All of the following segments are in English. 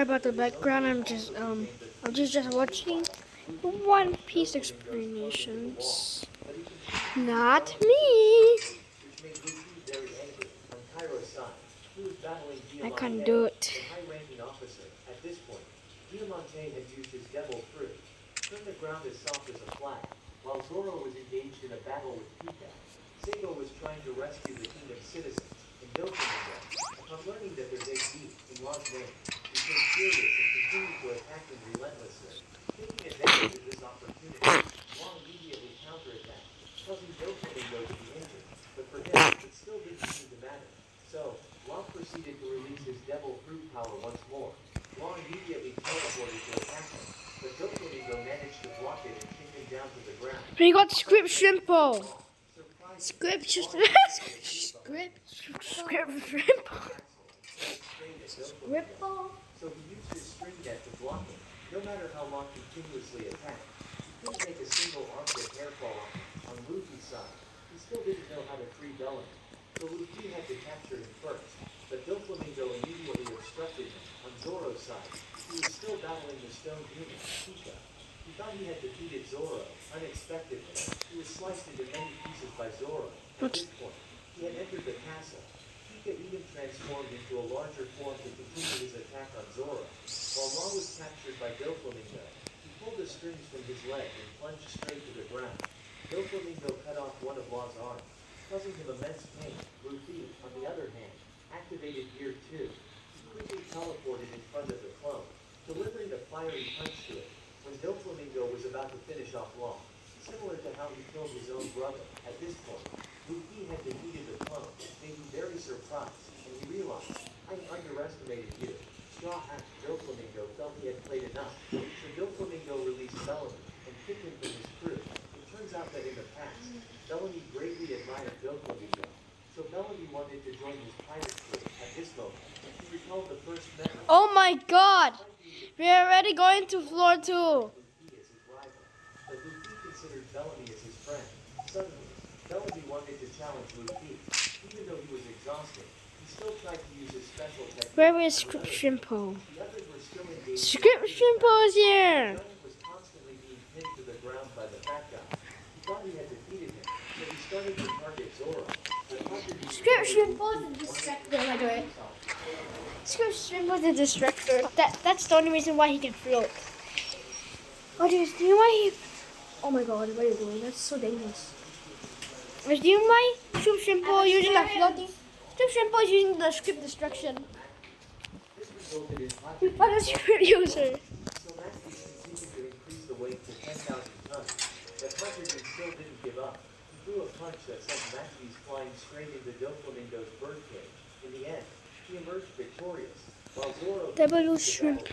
Sorry about the background. I'm just watching One Piece explanations. Not me. I can't do it. Diamante had used his devil fruit, turned the ground as soft as a flag, while Zoro was engaged in a battle with Pika. Seigo was trying to rescue the kingdom's citizens, and Doflamingo, upon learning that their big beat in Law's name, became furious and continued to attack him relentlessly. Taking advantage of this opportunity, Law immediately counterattacked, causing Doflamingo to be injured, but for him, it still didn't seem to matter. So, Law proceeded to release his devil fruit power once more. Law immediately teleported to attack him, but Doflamingo managed to block it and kick him down to the ground. We got Script Shrimpo. Script Shrimpo. So he used his string net to block it. No matter how Law continuously attacked, he couldn't make a single armpit hair fall on Luffy's side. He still didn't know how to free Bellamy. So Luffy had to capture him first, but Doflamingo immediately obstructed him on Zoro's side. He was still battling the stone demon, Pika. He thought he had defeated Zoro, unexpectedly. He was sliced into many pieces by Zoro. At this point, he had entered the castle. Pika even transformed into a larger form to continue his attack on Zoro. While Law was captured by Doflamingo, he pulled the strings from his leg and plunged straight to the ground. Doflamingo cut off one of Law's arms, causing him immense pain. Luffy, on the other hand, activated Gear 2. He quickly teleported in front of the clone, delivering a fiery punch to it when Doflamingo was about to finish off Law. Similar to how he killed his own brother, at this point, Luffy had defeated the clone, made him very surprised, and he realized, I underestimated you. Straw Hat Doflamingo felt he had played enough, so Doflamingo released Bellamy and kicked him from his crew. It turns out that in the past, Bellamy greatly admired Doflamingo, so Bellamy wanted to join his pirate crew. At this moment, he recalled the first memory. Oh my God! We're already going to floor 2. Luffy as his rival, but Luffy considered Bellamy as his friend. Suddenly, Bellamy wanted to challenge Luffy. Even though he was exhausted, he still tried to use his special technique. Where is Script Shrimpo? The others were still engaged. Script Shrimpo is here. Bellamy was constantly being pinned to the ground by the fat guy. He thought he had defeated him, so he started to target Zoro. Script Shrimpo is a distractor, by the way. Script Shrimpo is a distractor. That's the only reason why he can float. Oh, do you know why he... Oh my God, what are you doing? That's so dangerous. Do you know why Script Shrimpo using that floating? Script Shrimpo is using the script destruction. He's not a script user. So Matthews continued to increase the weight to 10,000 tons. But Hunterton still didn't give up. He threw a punch that sent Matthews flying straight into Doflamingo's birdcage. In the end, he emerged victorious, while Zoro Double shrimp.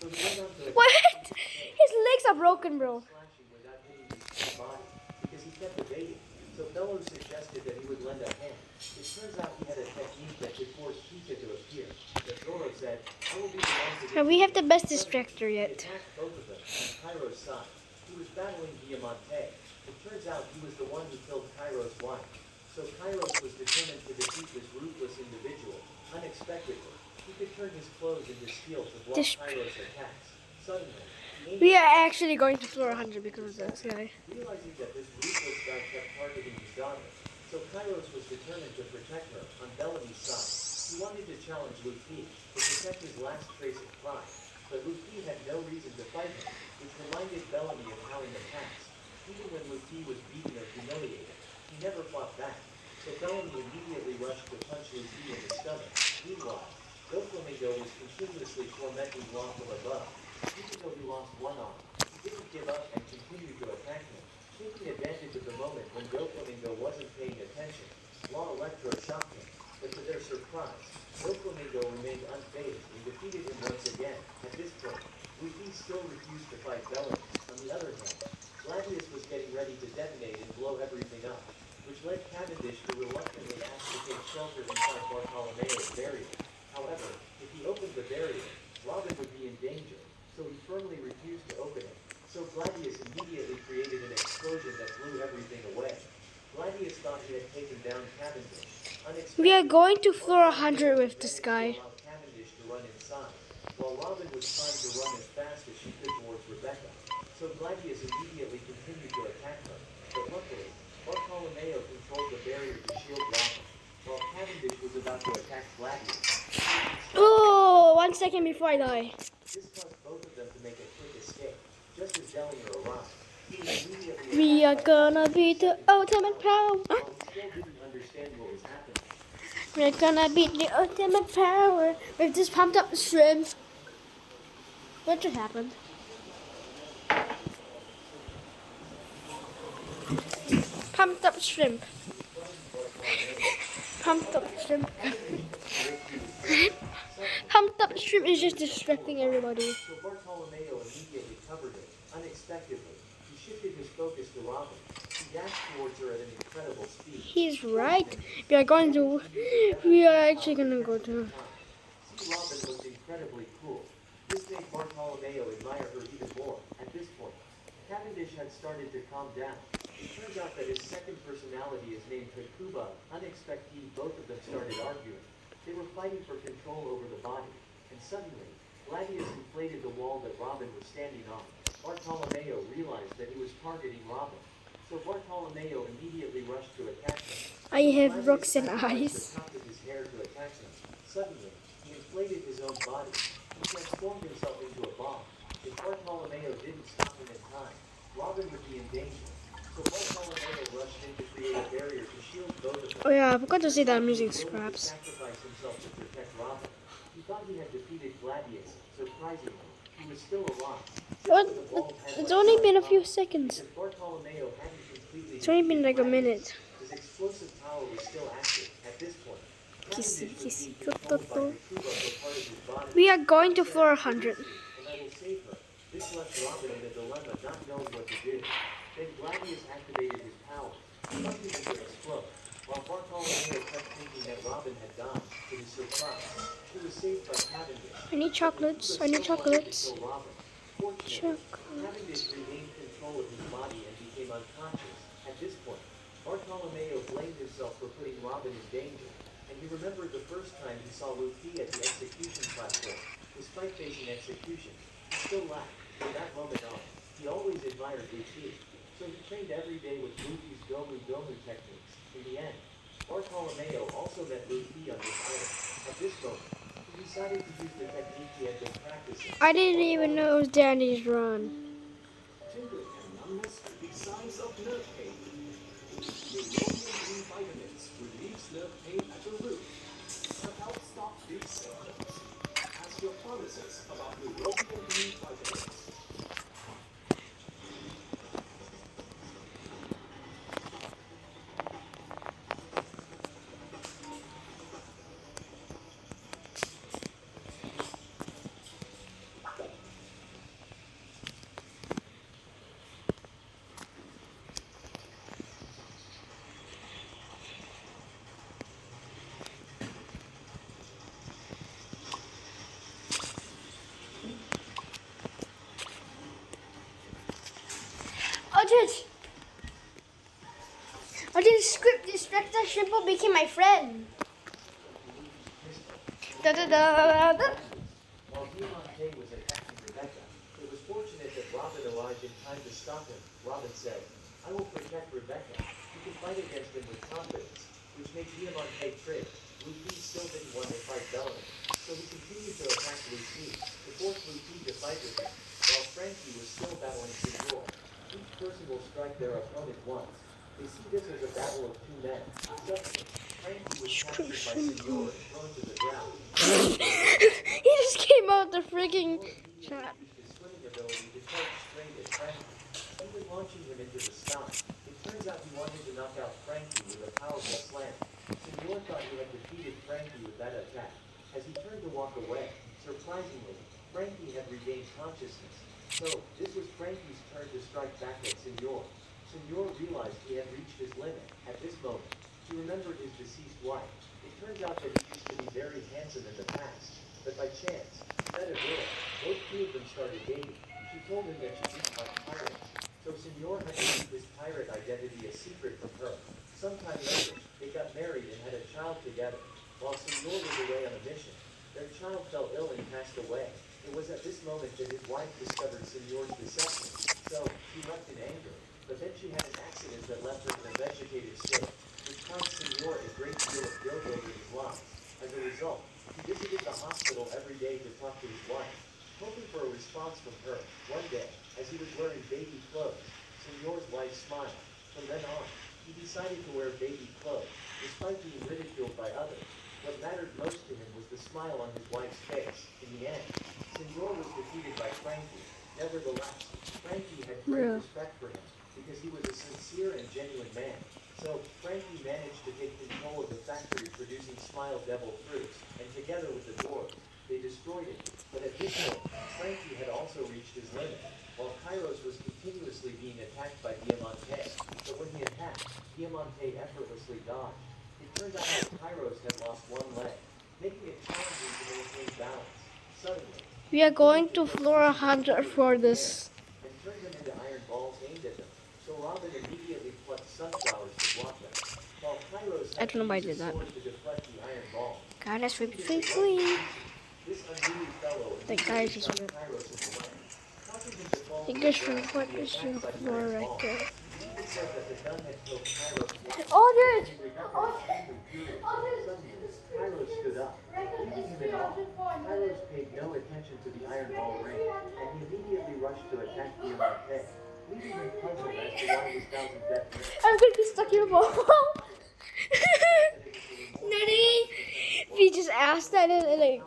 So he went on to What? His legs are broken, bro. slashing without hitting his body, because he kept evading. So Bellows suggested that he would lend a hand. It turns out he had a technique that could force Pika to appear. But Zoro said, I will be the one to And we have the best distractor He yet. attacked both of them on Kairo's side. He was battling Diamante. It turns out he was the one who killed Kairo's wife. So Kairos was determined to defeat this ruthless individual. Unexpectedly, he could turn his clothes into steel to block Kairos' attacks. Suddenly, We are actually going to floor 100 because of this guy. realizing that this ruthless guy kept targeting his daughter, so Kairos was determined to protect her on Bellamy's side. He wanted to challenge Luffy to protect his last trace of pride, but Luffy had no reason to fight him, which reminded Bellamy of how in the past, even when Luffy was beaten or humiliated, he never fought back. So Bellamy immediately rushed to punch Luffy in the stomach. Meanwhile, Doflamingo was continuously tormenting Law from above. Even though he lost one arm, he didn't give up and continued to attack him. Taking advantage of the moment when Doflamingo wasn't paying attention, Law Electro shocked him, but to their surprise, Doflamingo remained unfazed and defeated him once again. At this point, Luffy still refused to fight Bellamy. On the other hand, Gladius was getting ready to detonate and blow everything up, which led Cavendish to reluctantly ask to take shelter inside Bartolomeo's barrier. However, if he opened the barrier, Robin would be in danger, so he firmly refused to open it. So Gladius immediately created an explosion that blew everything away. Gladius thought he had taken down Cavendish. We are going to floor 100 with this guy. Allowed Cavendish to run inside. while Robin was trying to run as fast as she could towards Rebecca. So Gladius immediately continued to attack her, but luckily, Bartolomeo controlled the barrier to shield Robin, while Cavendish was about to attack Gladius. Oh, 1 second before I die. This caused both of them to make a quick escape, just as Delinger arrived. He was immediately We are attacked by gonna beat the ultimate power. While he still didn't understand what was happening, We're gonna beat the ultimate power. We've just pumped up the shrimp. What just happened? Pumped up shrimp. Pumped up shrimp. Pumped up shrimp is just distracting everybody. so Bartolomeo immediately covered it, unexpectedly. He shifted his focus to Robin. He dashed towards her at an incredible speed. He's right. We are actually gonna go to. See, Robin looked incredibly cool. This made Bartolomeo admire her even more. At this point, Cavendish had started to calm down. It turns out that his second personality is named Takuba. Unexpectedly, both of them started arguing. They were fighting for control over the body, and suddenly, Gladius inflated the wall that Robin was standing on. Bartolomeo realized that he was targeting Robin, so Bartolomeo immediately rushed to attack him. I have Gladius rocks and sacrificed eyes. the top of his hair to attack him. Suddenly, he inflated his own body. He transformed himself into a bomb. If Bartolomeo didn't stop him in time, Robin would be in danger. So Bartolomeo rushed in to create a barrier to shield both of them. Oh yeah, I forgot to say that I'm using He scraps. sacrificed himself to protect Robin. He thought he had defeated Gladius. Surprisingly, he was still alive. What? It's only been a few seconds. Because Bartolomeo hadn't completely It's only been like a defeated minute. Gladius, his explosive power was still active at this point. Kissy, Cavendish was kissy, being controlled by tututu. Takuba for part of his body. We are going to floor 100. And I will save her. This left Robin in a dilemma, not knowing what to do. Then Gladius activated his power, causing him to explode. While Bartolomeo kept thinking that Robin had died, to his surprise, he was saved by Cavendish. I need chocolates. I need chocolates. Fortunately, Chocolate. Cavendish regained control of his body and became unconscious. At this point, Bartolomeo blamed himself for putting Robin in danger, and he remembered the first time he saw Luffy at the execution platform. Despite facing execution, he still laughed. From that moment on, he always admired Luffy, so he trained every day with Luffy's Gomu Gomu techniques. In the end, Bartolomeo also met Luffy on this island. At this moment, he decided to use the technique he had been practicing. I didn't even know it was Danny's run. Tingling and numbness could be signs of nerve pain. Neurobian vitamins relieves nerve pain at the root to help stop these symptoms. Ask your pharmacist about neurobian vitamins. I did script distractor Shrimpo became my friend. Da da da da. While Diamante was attacking Rebecca, it was fortunate that Robin arrived in time to stop him. Robin said, "I will protect Rebecca. You can fight against him with confidence," which made Diamante trip. Luffy still didn't want to fight Bellamy, so he continued to attack Luffy, to force Luffy to fight with him, while Frankie was still battling Senor. Each person will strike their opponent once. They see this as a battle of two men. Suddenly, Frankie was captured by Senor and thrown to the ground. He just came out the freaking chat. Used his swimming ability to charge straight at Frankie, even launching him into the sky. It turns out he wanted to knock out Frankie with a powerful slam. Senor thought he had defeated Frankie with that attack. As he turned to walk away, surprisingly, Frankie had regained consciousness. So, this was Frankie's turn to strike back at Senor. Senor realized he had reached his limit. At this moment, he remembered his deceased wife. It turns out that he used to be very handsome in the past, but by chance, met a girl. Both two of them started dating. She told him that she didn't like pirates, so Senor had to keep his pirate identity a secret from her. Sometime later, they got married and had a child together. While Senor was away on a mission, Their child fell ill and passed away. It was at this moment that his wife discovered Señor's deception, so she left in anger. But then she had an accident that left her in a vegetative state, which caused Señor a great deal of guilt over his loss. As a result, he visited the hospital every day to talk to his wife, hoping for a response from her. One day, as he was wearing baby clothes, Señor's wife smiled. From then on, he decided to wear baby clothes, despite being ridiculed by others. What mattered most to him was the smile on his wife's face. In the end, Señor was defeated by Frankie. Nevertheless, Frankie had great respect for him because he was a sincere and genuine man. So, Frankie managed to take control of the factory producing Smile Devil fruits, and together with the dwarves, they destroyed it. But at this point, Frankie had also reached his limit, while Kairos was continuously being attacked by Diamante. But when he attacked, Diamante effortlessly dodged. It turned out that Kairos had lost one leg, making it challenging to maintain balance. Suddenly, We are going to floor 100 for this. and turned them into iron balls aimed at them. So Robin immediately plucked sunflowers to block them, while Kairos I don't know why I used did that. his sword to deflect the iron balls. God, that's really quickly. This unruly fellow The guy is just shot weird. Kairos in the leg, causing him to fall I to the guess ground what and be is your attacked by the floor iron right balls. there? It said that the gun had killed Kairos once. Oh, dude! He recovered his computer. Suddenly, Kairos stood up, leaving him in awe. Kairos paid no attention to the iron ball ring, and he immediately rushed to attack Diamante, leaving him puzzled as to why his thousand death missed. I'm gonna be stuck in a ball. Nani? We just asked that and like,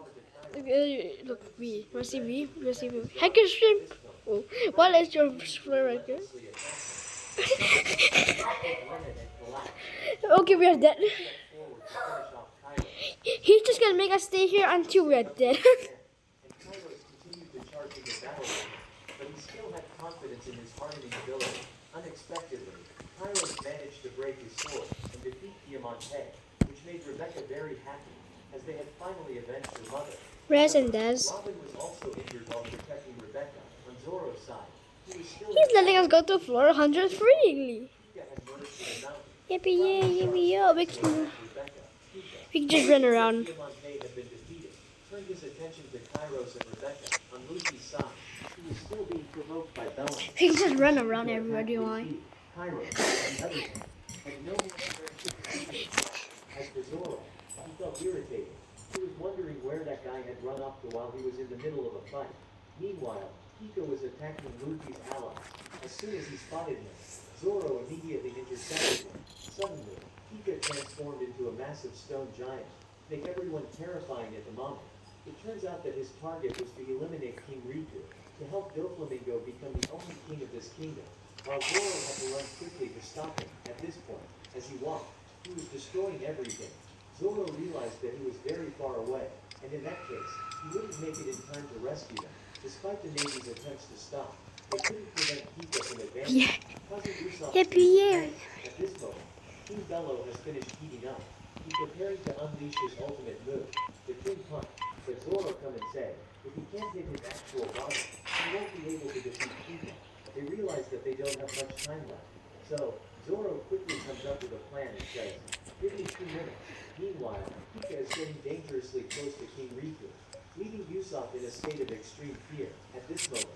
look, V. You wanna see V? You wanna see V? Hacker shrimp. Oh, what is your floor right there? Okay, we are dead. He's just gonna make us stay here until we are dead. And Kairos continued to charge in the battle with him, but he still had confidence in his hardening ability. Unexpectedly, Kairos managed to break his sword and defeat Diamante, which made Rebecca very happy, as they had finally avenged her mother. Rez and Dez. Robin was also injured while protecting Rebecca. On Zoro's side, he was still He's letting us go to floor 100 freely. Pika had moved to the mountain. Yippee yay, yippee yo. We can Rebecca, Pika, just run around. Diamante had been defeated, turned his attention to Kairos and Rebecca. On Lucy's side, he was still being provoked by Bella. We can just run around everywhere, do you want? Kairos, on the other hand, had no more friendship with Pika. As for Zoro, he felt irritated. He was wondering where that guy had run off to while he was in the middle of a fight. Meanwhile, Pika was attacking Luffy's allies. As soon as he spotted him, Zoro immediately intercepted him. Suddenly, Pika transformed into a massive stone giant, make everyone terrifying at the moment. It turns out that his target was to eliminate King Riku, to help Doflamingo become the only king of this kingdom, while Zoro had to run quickly to stop him. At this point, as he walked, he was destroying everything. Zoro realized that he was very far away, and in that case, he wouldn't make it in time to rescue them. Despite the Navy's attempts to stop, they couldn't prevent Pika from advancing. Yeah. Causing Usopp Yippee to yay. At this moment, King Bello has finished heating up. He's preparing to unleash his ultimate move, the King Punch. But Zoro come and say, if he can't hit his actual body, he won't be able to defeat Pika. They realize that they don't have much time left. So, Zoro quickly comes up with a plan and says, give me 2 minutes. Meanwhile, Pika is getting dangerously close to King Riku, leaving Usopp in a state of extreme fear. At this moment,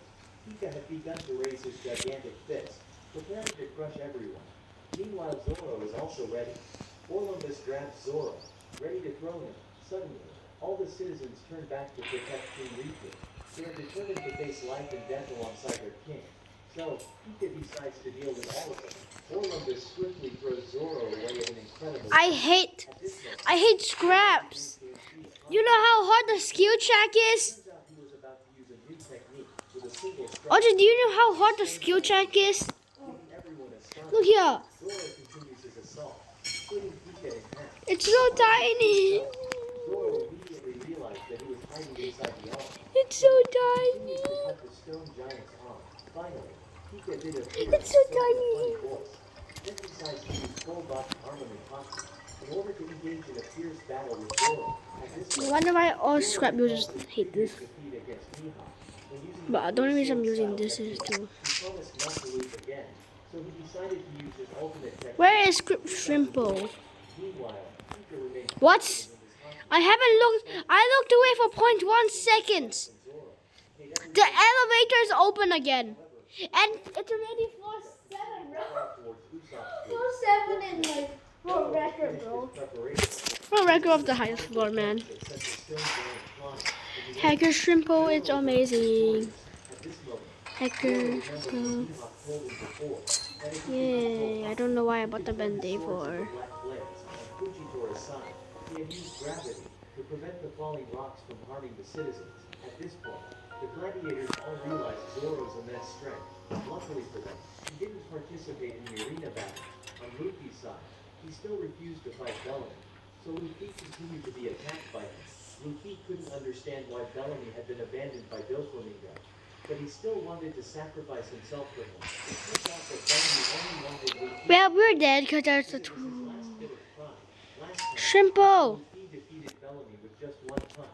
Pika had begun to raise his gigantic fist, preparing to crush everyone. Meanwhile, Zoro is also ready. Orlumbus grabs Zoro, ready to throw him. Suddenly, all the citizens turn back to protect King Riku. They are determined to face life and death alongside their king. So, Pika decides to deal with all of them. Orlumbus swiftly throws Zoro away at an incredible I hate At this moment, I hate scraps. You know how hard the skill check is? turns out he was about to use a new technique with a single strike, Audrey, do you know how hard the skill check is? giving everyone a stun. Look here. Zoro continues his assault, splitting Pika in half. It's so tiny. Zoro immediately realized that he was hiding inside the arm. It's so Continues tiny. to cut the stone giant's arm. Finally, Pika did a It's so tiny. voice. Then decides to use full body armament toxin in order to engage in a fierce battle with Zoro. At this point, Why do I all scrap users hate this? defeat against Mihawk. When using But the only reason I'm using this is to. he promised not to lose again, so he decided to use his ultimate technique. Where is Script Shrimpo? Meanwhile, Pika remained What? in his I haven't looked. I looked away for 0.1 seconds. The elevator is open again, and it's already floor 7, bro. Floor 7 in like world record, bro. World record of the highest floor, man. Hacker Shrimpo, it's amazing. Hacker Shrimpo. Yay! I don't know why I bought the Band-Aid for. He had used gravity to prevent the falling rocks from harming the citizens. At this point, the gladiators all realized Zoro's immense strength. Luckily for them, he didn't participate in the arena battle. On Luffy's side, he still refused to fight Bellamy, so Luffy continued to be attacked by him. Luffy couldn't understand why Bellamy had been abandoned by Doflamingo, but he still wanted to sacrifice himself for him. It turns out that Bellamy only wanted Luffy. Well, we're dead because there's the two. Last bit of pride. Last time, Shrimpo. Luffy defeated Bellamy with just one punch.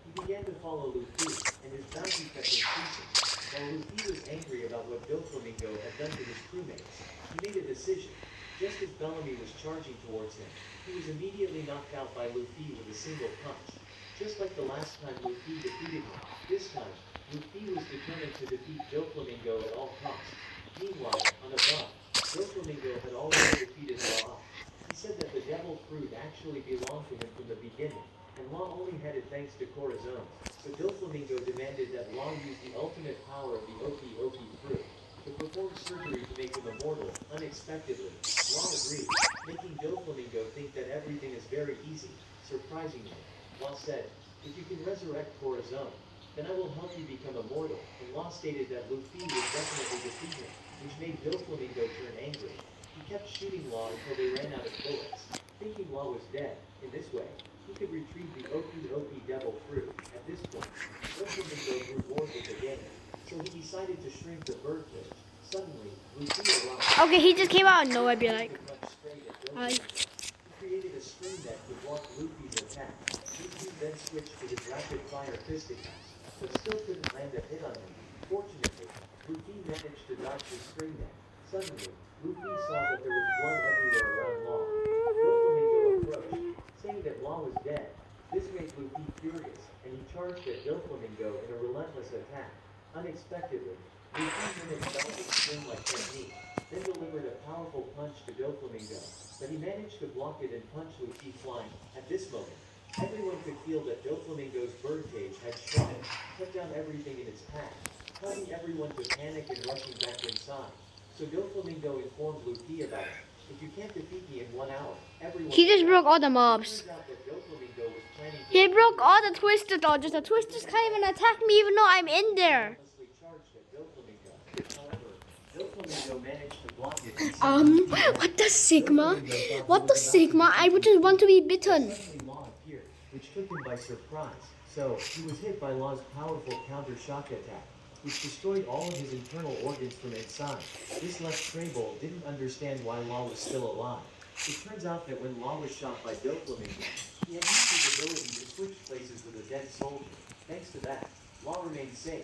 He began to follow Luffy, and his bounty kept increasing. While Luffy was angry about what Doflamingo had done to his crewmates, he made a decision. Just as Bellamy was charging towards him, he was immediately knocked out by Luffy with a single punch. Just like the last time Luffy defeated him, this time, Luffy was determined to defeat Doflamingo at all costs. Meanwhile, on above, Doflamingo had already defeated Law. He said that the devil fruit actually belonged to him from the beginning, and Law only had it thanks to Corazon. So Doflamingo demanded that Law use the ultimate power of the Oki Oki fruit to perform surgery to make him immortal. Unexpectedly, Law agreed, making Doflamingo think that everything is very easy. Surprisingly, Law said, "If you can resurrect Corazon, then I will help you become immortal." And Law stated that Luffy would definitely defeat him, which made Doflamingo turn angry. He kept shooting Law until they ran out of bullets. Thinking Law was dead, in this way, he could retrieve the Oki Oki devil fruit. At this point, Doflamingo grew bored with the game, so he decided to shrink the bird cage. Suddenly, Luffy arrived. Okay, he just came out of nowhere. Be like, hi. He created a screen that could block Luffy's attack. Luffy then switched to his rapid-fire fisticuffs, but still couldn't land a hit on him. Fortunately, Luffy managed to dodge the screen net. Suddenly, Luffy saw that there was blood everywhere around Law. Doflamingo approached, saying that Law was dead. This made Luffy furious, and he charged at Doflamingo in a relentless attack. Unexpectedly, Luffy mimicked Velvet's spring-like technique, then delivered a powerful punch to Doflamingo, but he managed to block it and punch Luffy flying. At this moment, everyone could feel that Doflamingo's birdcage had shrunk, cut down everything in its path, causing everyone to panic and rushing back inside. So Doflamingo informed Luffy about it. "If you can't defeat me in 1 hour, everyone..." He just broke all the mobs. Turns out that Doflamingo was planning to... He broke all the Twister dodges. The Twisters can't even attack me even though I'm in there. relentlessly charged at Doflamingo. However, Doflamingo managed to block it. What the Sigma? What the Sigma? I would just want to be bitten. Suddenly Law appeared, which took him by surprise. So, he was hit by Law's powerful counter-shock attack, which destroyed all of his internal organs from inside. This left Trable didn't understand why Law was still alive. It turns out that when Law was shot by Doflamingo, he had used his ability to switch places with a dead soldier. Thanks to that, Law remained safe.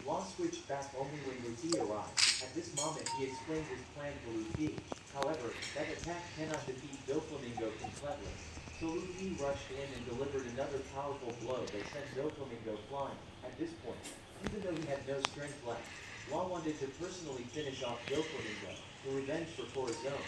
Law switched back only when Luffy arrived. At this moment, he explained his plan to Luffy. However, that attack cannot defeat Doflamingo completely. So Luffy rushed in and delivered another powerful blow that sent Doflamingo flying. At this point, even though he had no strength left, Law wanted to personally finish off Doflamingo for revenge for Corazon.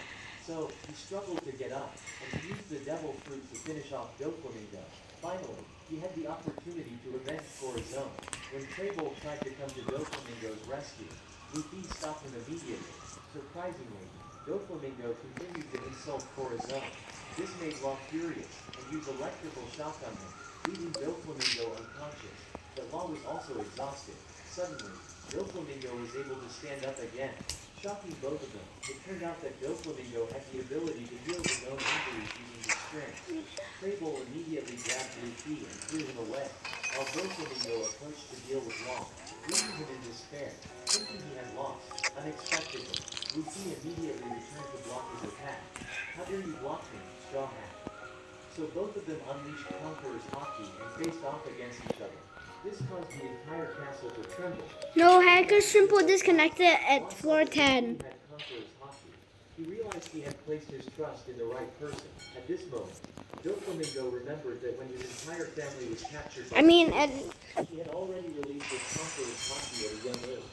So, he struggled to get up, and he used the devil fruit to finish off Doflamingo. Finally, he had the opportunity to avenge Corazon. When Trable tried to come to Doflamingo's rescue, Luffy stopped him immediately. Surprisingly, Doflamingo continued to insult Corazon. This made Law furious, and used electrical shock on him, leaving Doflamingo unconscious. But Law was also exhausted. Suddenly, Doflamingo was able to stand up again. Shocking both of them, it turned out that Doflamingo had the ability to heal his own injuries using his strength. Trable immediately grabbed Luffy and threw him away, while Doflamingo approached to deal with Law, leaving him in despair. Thinking he had lost, unexpectedly, Luffy immediately returned to block his attack. "How dare you block me, Straw Hat?" So both of them unleashed Conqueror's Haki and faced off against each other. This caused the entire castle to tremble. No, Hacker Shrimpo disconnected at floor 10. Had Conqueror's Haki. He realized he had placed his trust in the right person. At this moment, Doflamingo remembered that when his entire family was captured by I mean, he had already released his conqueror's haki at a young age.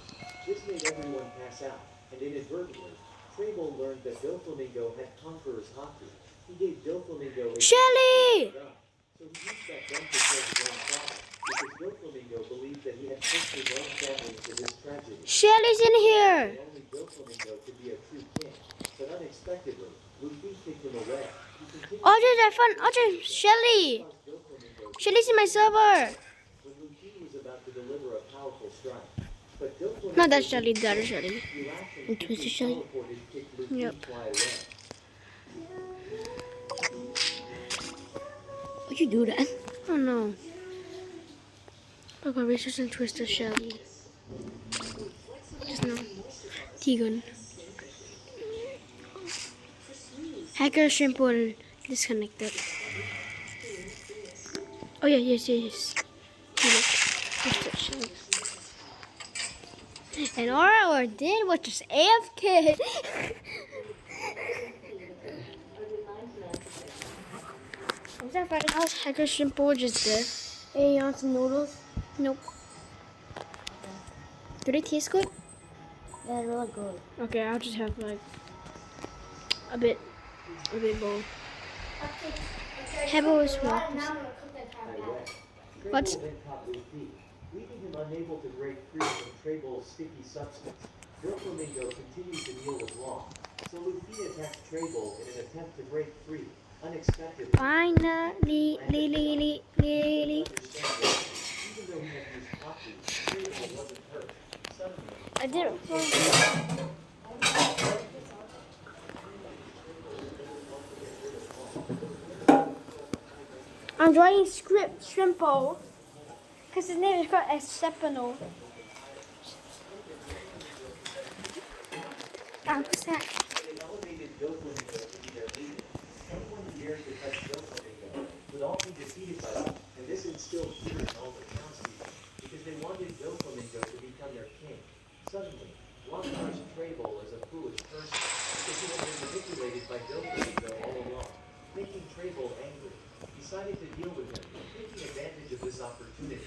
This made everyone pass out, and inadvertently, Trable learned that Doflamingo had conqueror's haki. He gave Doflamingo a Shelly! gun, so he used that gun to kill his own father, because Doflamingo believed that he had pushed his own family into this tragedy. Shelly's in here. And only Doflamingo could be a true king. But unexpectedly, Luffy kicked him away. He continued Audrey, I found Audrey. Shelly. Doflamingo Shelly's in my server. when Luffy was about to deliver a powerful strike. But Doflamingo No, that's Shelly. That is Shelly. relaxed and And quickly Twisted Shelly. teleported to kick Luffy Yep. fly away. Why'd you do that? Oh no. Papa Racers and Twisted Shelly. Just now. Tegan. Hacker Simple disconnected. Oh yeah, yes. Twisted Shelly. And all I did was just AFK. Was that Friday House? Hacker Simple just there. Hey, you want some noodles? Nope. Do they taste good? Yeah, really good. Okay, I'll just have like a bit bowl. Pebble as well. Right away. What? Trable then caught Luffy, leaving him unable to break free from Trable's sticky substance. Doflamingo continued to deal with Law, so Luffy attacked Trable in an attempt to break free. Unexpectedly, Finally, Lily. Even though he had used hockey, Trable wasn't hurt. Suddenly, I did it. I'm drawing script Shrimpo because his name is called Exceptional. What's that? they elevated Doflamingo to be their leader. Anyone who dared to touch Doflamingo would all be defeated by them, and this instilled fear in all the townspeople, because they wanted Doflamingo to become their king. Suddenly, Law cursed Trable as a foolish person, because he had been manipulated by Doflamingo all along, making Trable angry. Decided to deal with him, taking advantage of this opportunity.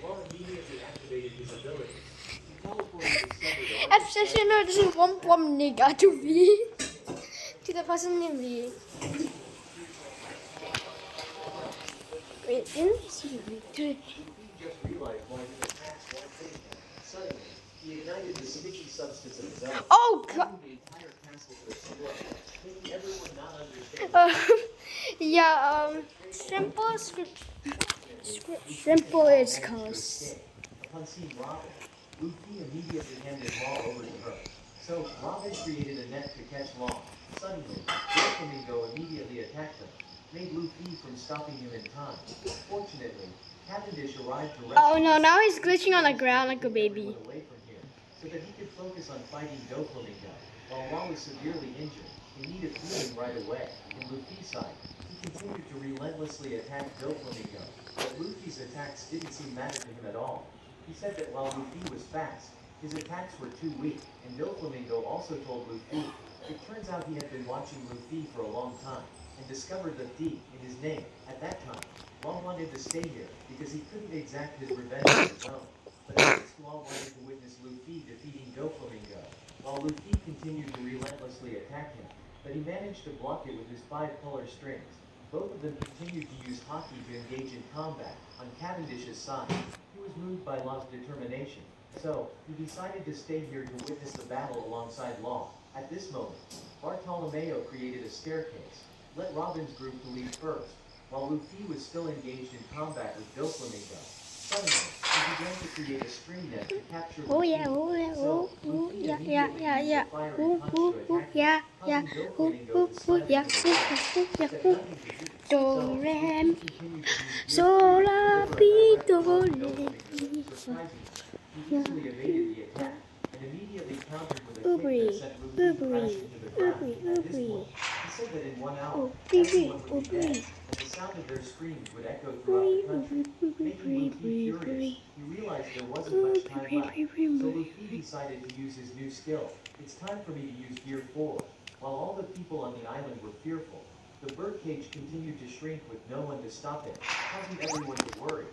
Law immediately activated his abilities. He teleported to several Exceptional, this is one from nigga to V. To the person named V. Wait, didn't I see V? He just realized why his attacks weren't hitting him. Suddenly, he ignited the sticky substance of his own, Oh god. causing the entire castle to explode, making everyone not understand. Yeah, simple script. Simple is close. Upon seeing Robin, Luffy immediately handed Law over to her. So Robin created a net to catch Law. Suddenly, Doflamingo immediately attacked them, made Luffy from stopping him in time. Fortunately, Cavendish arrived to rescue Oh no, now he's glitching on the ground like a baby. everyone away from here, so that he could focus on fighting Doflamingo. While Law was severely injured, he needed healing right away. In Luffy's side, he continued to relentlessly attack Doflamingo, but Luffy's attacks didn't seem matter to him at all. He said that while Luffy was fast, his attacks were too weak, and Doflamingo also told Luffy. It turns out he had been watching Luffy for a long time, and discovered the thief in his name. At that time, Law wanted to stay here, because he couldn't exact his revenge on his own. But next, Law wanted to witness Luffy defeating Doflamingo, while Luffy continued to relentlessly attack him, but he managed to block it with his 5-color strings. Both of them continued to use hockey to engage in combat on Cavendish's side. He was moved by Law's determination, so he decided to stay here to witness the battle alongside Law. At this moment, Bartolomeo created a staircase, let Robin's group leave first, while Luffy was still engaged in combat with Doflamingo. Suddenly, he began to create a string net to capture Luffy. Oh yeah, oh yeah, So, oh Luffy yeah, immediately yeah, used yeah. a fiery Oh, punch oh, to oh, attack him, yeah, yeah. causing Oh, Doflamingo oh, to oh, slam yeah, him oh, to the yeah, ground. oh, yeah, He said oh. nothing to do. Do, So, re, Luffy continued to use so, gear la, three to fi, deliver a do, direct blow to le, Doflamingo. mi. Surprisingly, he easily evaded the attack and immediately countered with a kick that Ubri, sent Luffy crashing ubri, to the ground. ubri, At this ubri. point, he said that in 1 hour, Ubri, everyone would be dead, ubri. and the sound of their screams would echo throughout the country. Making Luffy furious, he realized there wasn't much time left, so Luffy decided to use his new skill. It's time for me to use Gear 4. While all the people on the island were fearful, the birdcage continued to shrink with no one to stop it, causing everyone to worry.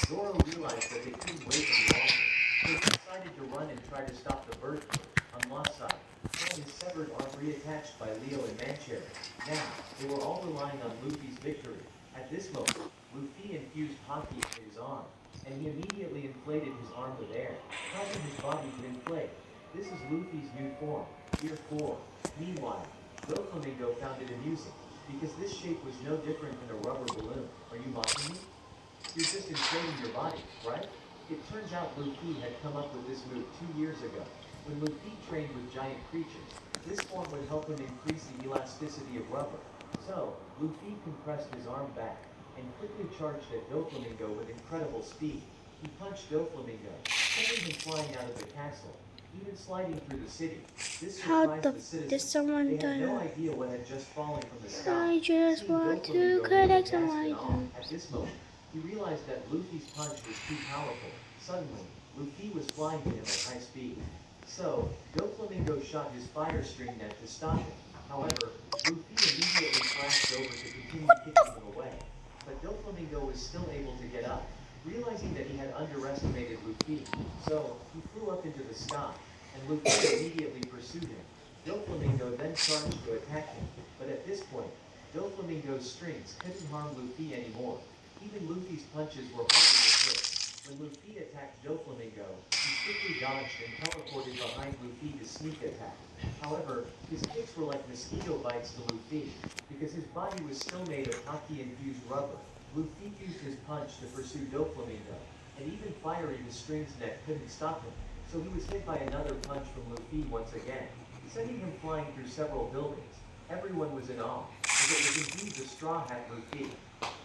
Zoro realized that they couldn't wait any longer, so he decided to run and try to stop the birdcage on Lost Side, having his severed arm reattached by Leo and Mancherry. Now, they were all relying on Luffy's victory. At this moment, Luffy infused Haki into his arm, and he immediately inflated his arm with air, causing his body to inflate. This is Luffy's new form, Gear 4. Meanwhile, Doflamingo found it amusing, because this shape was no different than a rubber balloon. Are you mocking me? You're just inflating your body, right? It turns out Luffy had come up with this move 2 years ago. When Luffy trained with giant creatures, this form would help him increase the elasticity of rubber. So, Luffy compressed his arm back, and quickly charged at Doflamingo with incredible speed. He punched Doflamingo, sending him flying out of the castle, even sliding through the city. This How surprised the the citizens. did someone They had no die? idea what had just fallen from the sky. I just Seeing want to Doflamingo collect really some gasped in awe. items. At this moment, he realized that Luffy's punch was too powerful. Suddenly, Luffy was flying to him at high speed. So, Doflamingo shot his fire string net to stop him. However, Luffy immediately flashed over to continue kicking him away. But Doflamingo was still able to get up, realizing that he had underestimated Luffy. So, he flew up into the sky, and Luffy immediately pursued him. Doflamingo then charged to attack him, but at this point, Doflamingo's strings couldn't harm Luffy anymore. Even Luffy's punches were harder to hit. When Luffy attacked Doflamingo, he quickly dodged and teleported behind Luffy to sneak attack. However, his kicks were like mosquito bites to Luffy, because his body was still made of Haki-infused rubber. Luffy used his punch to pursue Doflamingo, and even firing his strings net couldn't stop him, so he was hit by another punch from Luffy once again, sending him flying through several buildings. Everyone was in awe, as it was indeed the Straw Hat Luffy.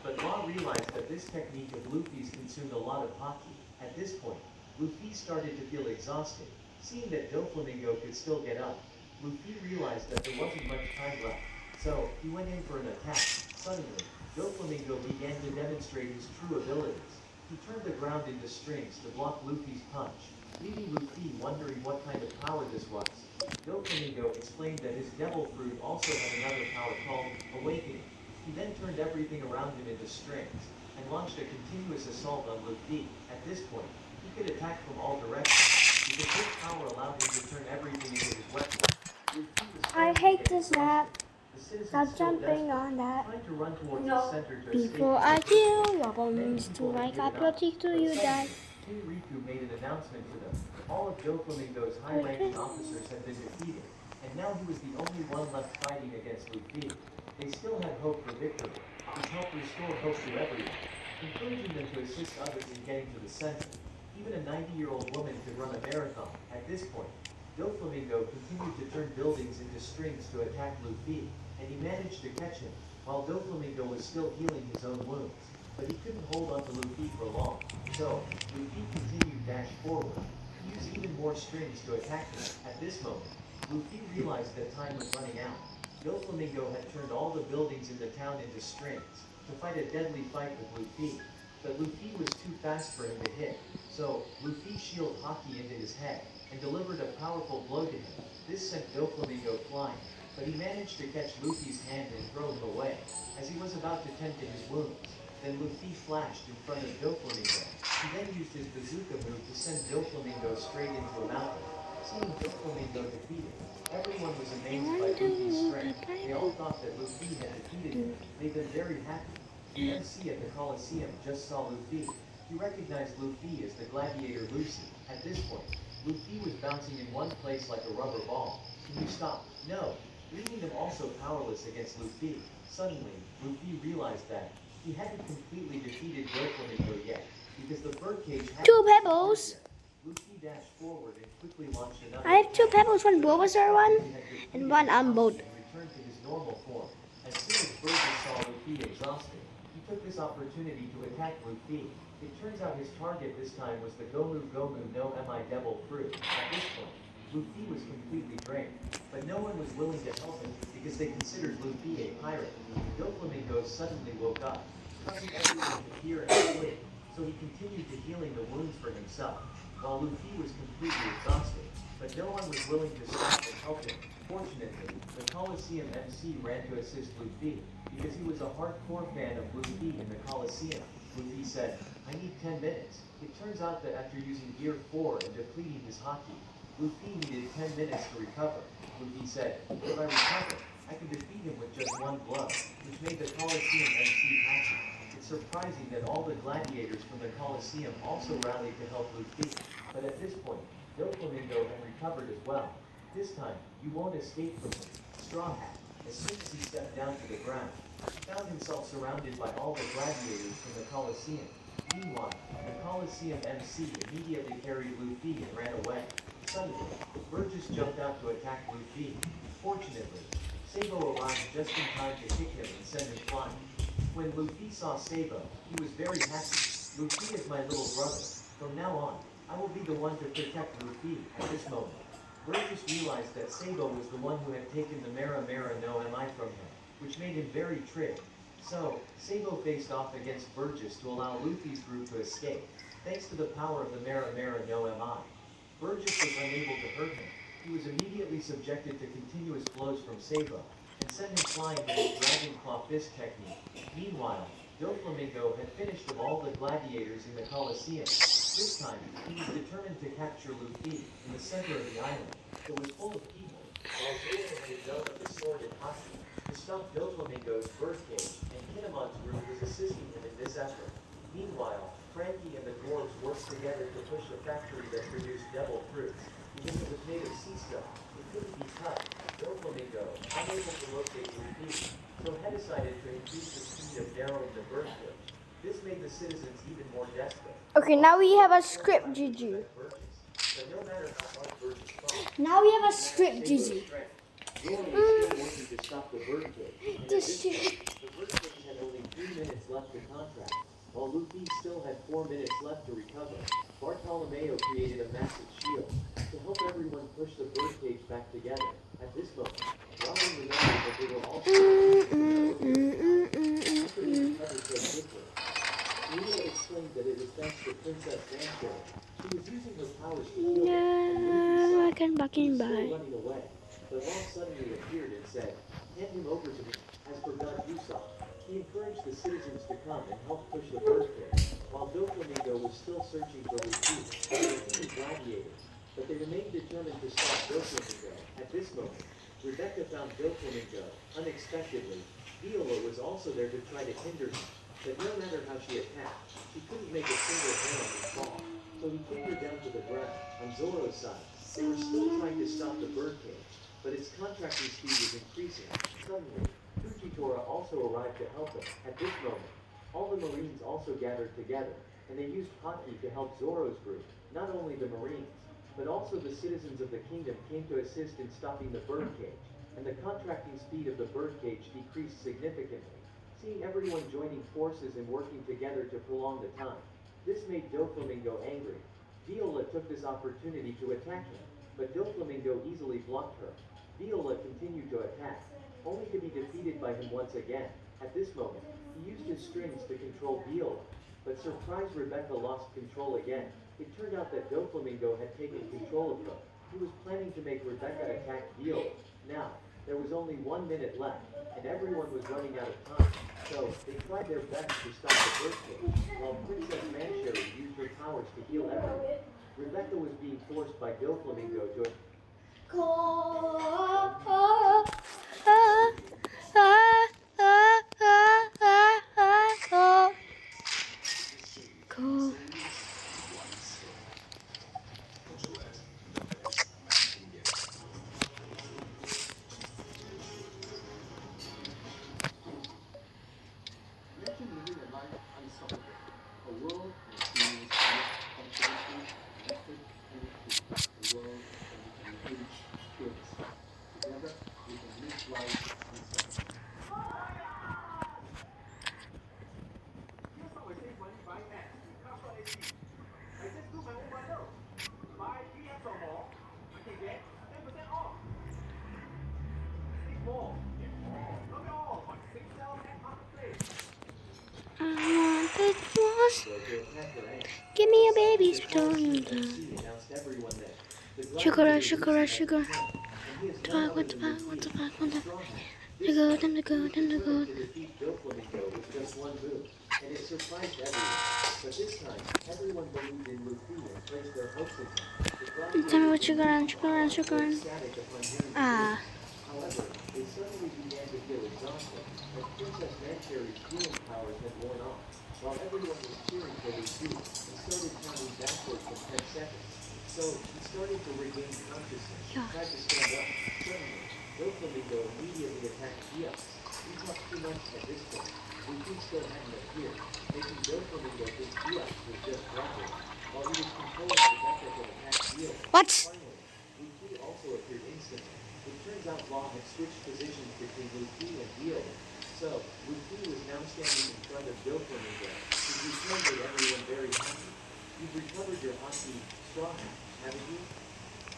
But Law realized that this technique of Luffy's consumed a lot of Haki. At this point, Luffy started to feel exhausted. Seeing that Doflamingo could still get up, Luffy realized that there wasn't much time left, so he went in for an attack. Suddenly, Doflamingo began to demonstrate his true abilities. He turned the ground into strings to block Luffy's punch, leaving Luffy wondering what kind of power this was. Doflamingo explained that his devil fruit also had another power called Awakening. He then turned everything around him into strings, and launched a continuous assault on Luffy. At this point, he could attack from all directions, because his power allowed him to turn everything into his weapon. Luffy was I starting to hate get this exhausted. map. The citizens Stop still jumping desperate, on that. trying to run towards the center to escape Before the I city. kill your bones to my capability to you die. King Riku made an announcement to them. All of Doflamingo's high-ranking officers had been defeated, and now he was the only one left fighting against Luffy. They still had hope for victory, which helped restore hope to everyone, encouraging them to assist others in getting to the center. Even a 90-year-old woman could run a marathon. At this point, Doflamingo continued to turn buildings into strings to attack Luffy, and he managed to catch him, while Doflamingo was still healing his own wounds. But he couldn't hold on to Luffy for long, so Luffy continued dash forward. He used even more strings to attack him. At this moment, Luffy realized that time was running out. Doflamingo had turned all the buildings in the town into strings to fight a deadly fight with Luffy. But Luffy was too fast for him to hit, so Luffy shielded Haki into his head and delivered a powerful blow to him. This sent Doflamingo flying, but he managed to catch Luffy's hand and throw him away, as he was about to tend to his wounds. Then Luffy flashed in front of Doflamingo. He then used his bazooka move to send Doflamingo straight into a mountain. Seeing Doflamingo defeated, everyone was amazed by Luffy's strength. They all thought that Luffy had defeated him, made them very happy. The MC at the Colosseum just saw Luffy. He recognized Luffy as the gladiator Lucy. At this point, Luffy was bouncing in one place like a rubber ball. Can you stop? No, leaving them also powerless against Luffy. Suddenly, Luffy realized that he hadn't completely defeated Doflamingo yet, because the birdcage had 2 pebbles. Luffy dashed forward and quickly launched another I have 2 attack. pebbles, one Bulbasaur one, He had defeated and one his boat. opponent and returned to his normal form. As soon as Burgess saw Luffy exhausted, he took this opportunity to attack Luffy. It turns out his target this time was the Gomu Gomu no Mi Devil fruit. At this point, Luffy was completely drained, but no one was willing to help him because they considered Luffy a pirate. Doflamingo suddenly woke up, causing everyone to fear and flee, so he continued to healing the wounds for himself. while Luffy was completely exhausted, but no one was willing to stop and help him. Fortunately, the Coliseum MC ran to assist Luffy, because he was a hardcore fan of Luffy in the Coliseum. Luffy said, "I need 10 minutes. It turns out that after using Gear 4 and depleting his haki, Luffy needed 10 minutes to recover. Luffy said, "If I recover, I can defeat him with just one blow," which made the Coliseum MC happy. It's surprising that all the gladiators from the Coliseum also rallied to help Luffy, but at this point, Doflamingo had recovered as well. This time, you won't escape from him. Straw Hat, as soon as he stepped down to the ground, found himself surrounded by all the gladiators from the Coliseum. Meanwhile, the Coliseum MC immediately carried Luffy and ran away. Suddenly, Burgess jumped out to attack Luffy. Fortunately, Sabo arrived just in time to kick him and send him flying. When Luffy saw Sabo, he was very happy. "Luffy is my little brother. From now on, I will be the one to protect Luffy." At this moment, Burgess realized that Sabo was the one who had taken the Mera Mera no Mi from him, which made him very tricked. So, Sabo faced off against Burgess to allow Luffy's group to escape. Thanks to the power of the Mera Mera no Mi, Burgess was unable to hurt him. He was immediately subjected to continuous blows from Sabo, and sent him flying with his Dragon Claw Fist technique. Meanwhile, Doflamingo had finished of all the gladiators in the Colosseum. This time, he was determined to capture Luffy in the center of the island. It was full of people, while Zoro had developed his sword and haki to stop Doflamingo's birdcage, and Kinemon's group was assisting him in this effort. Meanwhile, Frankie and the dwarves worked together to push the factory that produced devil fruits. Because it was made of sea stuff, it couldn't be cut. Doflamingo, unable to locate Luffy, so had decided to increase the speed of narrowing the birdcage. This made the citizens even more desperate. Okay, now we have a script, Juju. But no matter how hard Burgess fought, Now we have a script, Juju. Zoro was still working to stop the birdcage. And at This this shit. point, the birdcage had only 3 minutes left to contract, while Luffy still had 4 minutes left to recover. Bartolomeo created a massive shield to help everyone push the birdcage back together. At this moment, Robin remembered that they were all after they recovered so quickly. Nina explained that it was thanks to Princess Vanshore. She was using her powers to heal them, and Luffy I can back he in was still by. running away. But Law suddenly appeared and said, "Hand him over to me, as for God Usopp." He encouraged the citizens to come and help push the birdcage, while Doflamingo was still searching for Luffy and the defeated gladiators. But they remained determined to stop Doflamingo. At this moment, Rebecca found Doflamingo unexpectedly. Viola was also there to try to hinder him, but no matter how she attacked, she couldn't make a single hand fall. So he kicked her down to the ground. On Zoro's side, they were still trying to stop the birdcage, but its contracting speed was increasing. Suddenly, Fujitora also arrived to help them. At this moment, all the Marines also gathered together, and they used Haki to help Zoro's group. Not only the Marines, but also the citizens of the kingdom came to assist in stopping the birdcage, and the contracting speed of the birdcage decreased significantly. Seeing everyone joining forces and working together to prolong the time, this made Doflamingo angry. Viola took this opportunity to attack him, but Doflamingo easily blocked her. Viola continued to attack, only to be defeated by him once again. At this moment, he used his strings to control Viola, but surprised Rebecca lost control again. It turned out that Doflamingo had taken control of her. He was planning to make Rebecca attack Viola. Now, there was only 1 minute left, and everyone was running out of time. So, they tried their best to stop the birdcage, while Princess Mancherry used her powers to heal everyone. Rebecca was being forced by Doflamingo to Cool. Imagine living a life unstoppable. A world that feels confidently, connected, and free. A world where we can reach fearlessly. Together, Sprinkles. to attack their aim. Give me your babies. Announced everyone there. The Sugar rush, gladiator sugar rush, was sugar. at the front, and he is What none the other fuck, than what the Luffy, fuck, what the fuck? Straw Hat. The This good, time, and the good, and the he good. determined to defeat Doflamingo with just one move, and it surprised everyone. But this time, everyone believed in Luffy and placed their hopes in him. The Tell me what gladiators sugar and remained sugar and sugar were and. ecstatic upon hearing the Ah. news. However, they suddenly began to feel exhausted, as Princess Mancherry's healing powers had worn off. While everyone was cheering for Luffy, he started counting backwards from 10 seconds. So, he started to regain consciousness and tried to stand up. Suddenly, Doflamingo immediately attacked Geox. He talked too much at this point. Luffy still hadn't appeared, making Doflamingo think Geox was just grappling, while he was controlling the method of attack Geox. What? Finally, Luffy also appeared instantly. It turns out Law had switched positions between Luffy and Dio. So, Luffy was now standing in front of Doflamingo, who returned made everyone very happy. You've recovered your Haki Straw Hat, haven't you?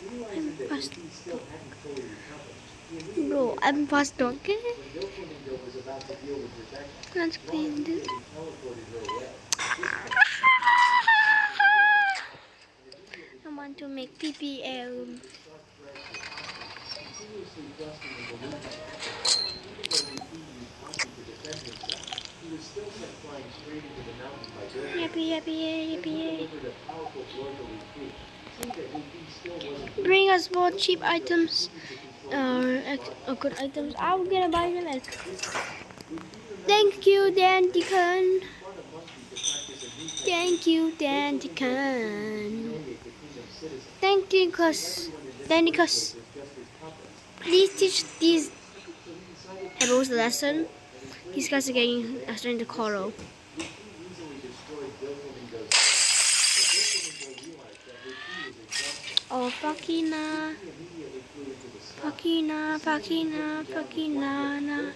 Realizing that Luffy still hadn't fully recovered, he immediately Bro, I'm fast dog. when Doflamingo was about to deal with Rebecca, Let's Law clean this. immediately teleported her away. This time, I want to make PPL. continuously thrusting into Luffy's attack. Even though Luffy used Haki to defend himself, he was still sent flying straight into the mountain by Doflamingo. Yippee, yippee, As he yippee. delivered a powerful blow to Luffy, seeing that Luffy still wasn't Bring us more cheap items. Good items. I'm gonna buy them. Thank you, Dandican. Thank you, Dandican. Thank you, Dandicus. Please teach these Pebbles a lesson. These guys are starting to quarrel. Oh, Fakina. Fakina, Fakina, Fakina, na.